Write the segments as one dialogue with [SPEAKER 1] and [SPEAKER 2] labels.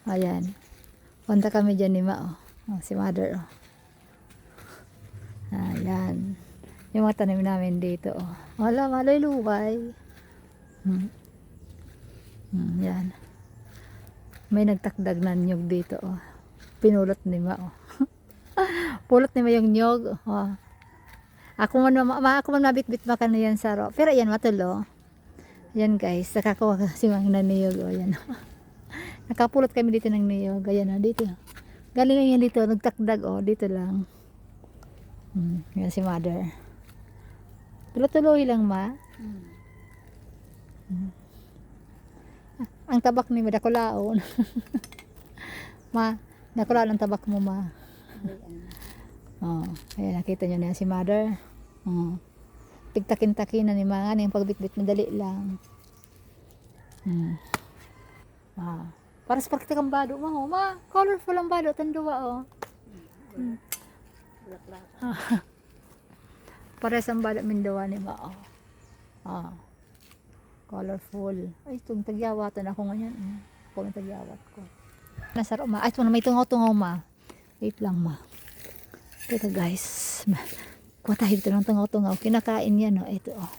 [SPEAKER 1] Ayan. Punta kami dyan ni Ma. Oh, si Mother. Oh. Ayan. Yung mga tanim namin dito. Oh. Wala, malay-luway. Yan. May nagtakdag na nyug dito. Oh. Pinulot ni Ma. Oh. Pulot ni Ma yung nyug. Oh. Ako man mabitbit ba ka na yan sa ro. Pero yan matulo. Yan guys. Nakakuha si Mang na niyog. Oh, yan. Nakapulot kami dito ng niyog. Ayan na dito. Galing na yan dito. Nagtakdag. Oh, dito lang. Yan si Mother. Tuloy-tuloy lang Ma. Ang tabak ni Madakulaon. Ma, nakulaon ang tabak mo Ma. Oh, ayan nakita nyo na si Mother. Oh. Tigtakin-takin na ni mga yung pagbitbit madali lang. Para sa praktikang bado mo, Ma, colorful ang bado tanduwa oh. Para sa bado mindawa ni Ma oh. Colorful. Ay, itong tagyawatan ako ngayon. Ako yung tagyawat ko. Nasarap Ma. Ay, ito na may tungaw-tungaw Ma. Wait lang Ma. Ito guys. Kuha tayo dito ng tungaw-tungaw. Kinakain yan oh. Ito oh.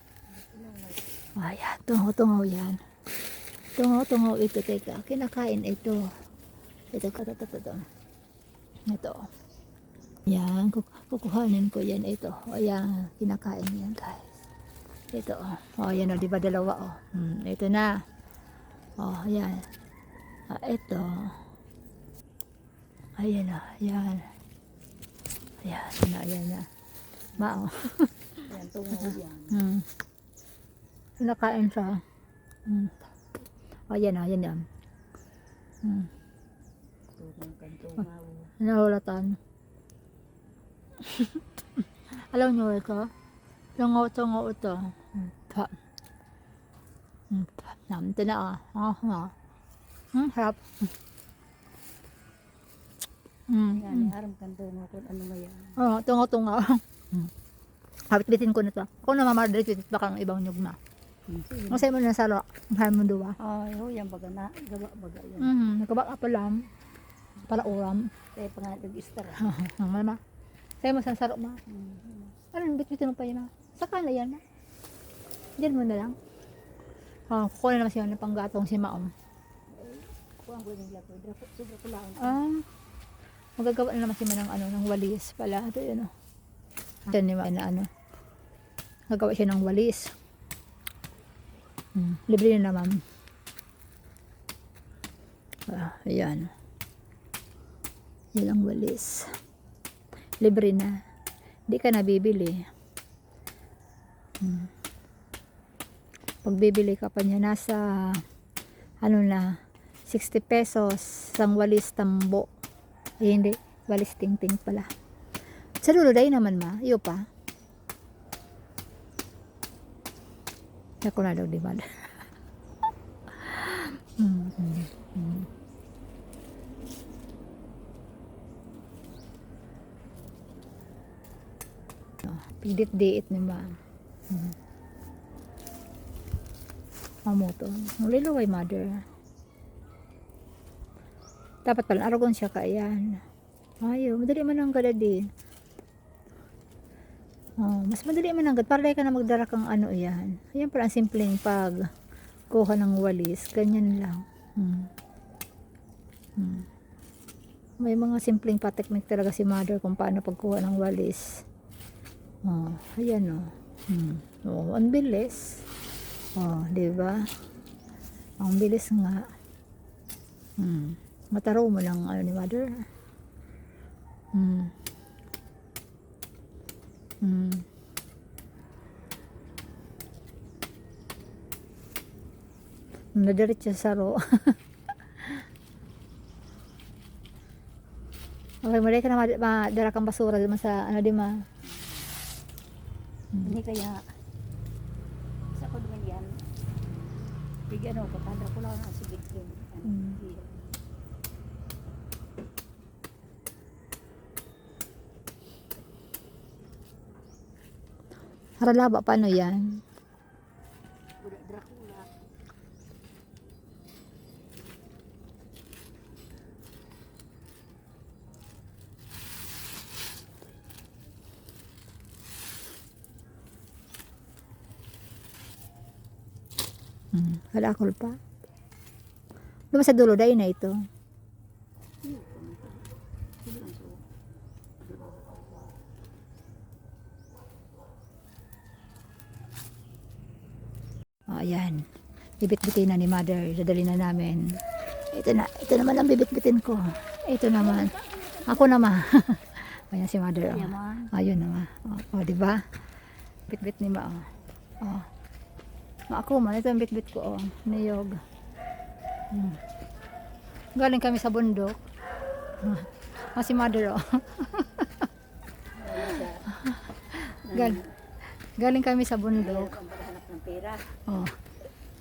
[SPEAKER 1] Ayan. Tungaw-tungaw yan. Tungaw-tungaw ito. Teka. Kinakain ito. Ito. Ito. Yan. Kukuhanin ko yan. Ito. Ayan. Kinakain yan guys. Ito oh. Yan oh, di ba dalawa oh. Ito na. Oh, ayan. Ito. Ayan oh, ayan. Ayan na. Ma oh.
[SPEAKER 2] Ayan, tungaw yan.
[SPEAKER 1] Nakain siya. Ayan oh, ayan yan.
[SPEAKER 2] Tungaw.
[SPEAKER 1] Nahulatan. Alam nyo ito? Tungaw ito. Ito na harap.
[SPEAKER 2] Yan, haram kang tungaw kung ano nga yan.
[SPEAKER 1] Oo, tungaw. Habit-bitin ko na ito. Kung namamaradit, baka ang ibang nyug na. Masaya mo na sa laro. Mahal mo duwa.
[SPEAKER 2] Ay, yan baga na. Gawa yan.
[SPEAKER 1] Nagkabak pa lang. Para uram.
[SPEAKER 2] Kaya pa nga nag-istar.
[SPEAKER 1] Mama. Sa'yo mo sa saro ma. Ano, bit-bitin mo pa yun ma. Saka na yan ma. Diyan mo na lang. Kukuha naman siya ng panggatong si Maom.
[SPEAKER 2] Kuha ko yung lakoy. Sobra ko lang.
[SPEAKER 1] Magagawa na naman siya ng walis pala. Ito yun o. Diyan ni Ma na gagawa siya ng walis. Libre na naman. Ayan. Yan ang walis. Libre na. Hindi ka nabibili. Pag bibili ka pa niya nasa 60 pesos isang walis tambo. Hindi, walis ting-ting pala. Sa dulo day naman ma, iyo pa. Ako na daw di ba? Pidit-diit ni ma. Mamoto. Nulilaway Mother. Dapat pala aragon siya kaayan. Ayaw, madali man ang gala din. Mas madali man ang gala. Para ka na magdara kang yan. Ayan pala ang simpleng pag kuha ng walis. Ganyan lang. May mga simpleng pateknik talaga si Mother kung paano pagkuha ng walis. Ayan o. Ang bilis. Diba? Ang bilis nga. Mataro mo lang ni Mother. Nadirit siya sa ro. Okay, mali ka na madara kang basura di sa di ma.
[SPEAKER 2] Hindi kaya sa ko naman yan. Bigyan ako, patadra ko lang ang sigit yun.
[SPEAKER 1] Haralaba, paano yan?
[SPEAKER 2] Dracula.
[SPEAKER 1] Kalakol pa. Luma sa dulo, dahil na ito. Oh, ayan. Bibit-bitin na ni mother. Dadali na namin. Ito na. Ito naman ang bibit-bitin ko. Ito naman. Ako naman. Ayan si mother. Oh.
[SPEAKER 2] Yaman.
[SPEAKER 1] Ayun naman. Oh, di ba? Bit-bit ni ma. Oh. Ako man. Ito ang bit-bit ko. Oh. Niyog. Galing kami sa bundok. Si mother. Oh. Galing kami sa bundok.
[SPEAKER 2] Ang paghanap ng pera.
[SPEAKER 1] Oh.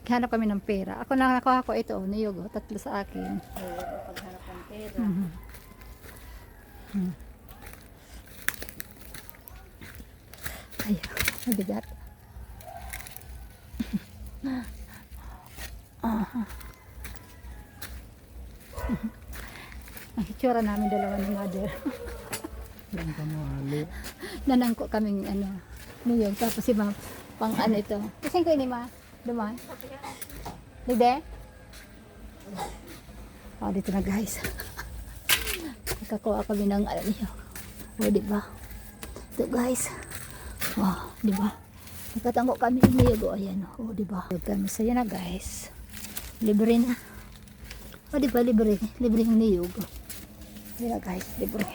[SPEAKER 1] Hanap kami ng pera. Ako na nakuha ko ito, niyog, oh, 3 sa akin.
[SPEAKER 2] Ang paghanap ng pera.
[SPEAKER 1] Ay, mabigat. Ang hitsura namin dalawa ni mother.
[SPEAKER 3] Yan kamali.
[SPEAKER 1] Nanangko kaming niyog. Tapos si ma'am, pang ano ito. Kasi ko ini ma, duman. Dide? Oh, dito na guys. Nakakuha kami ng niyog. O, diba? Ito guys. Oh, diba? Nakatango kami ng niyog. O, ayan. O, diba? Kami sa'yo na guys. Libre na. O, diba? Libre. Libre yung niyog. Ayan guys, libre.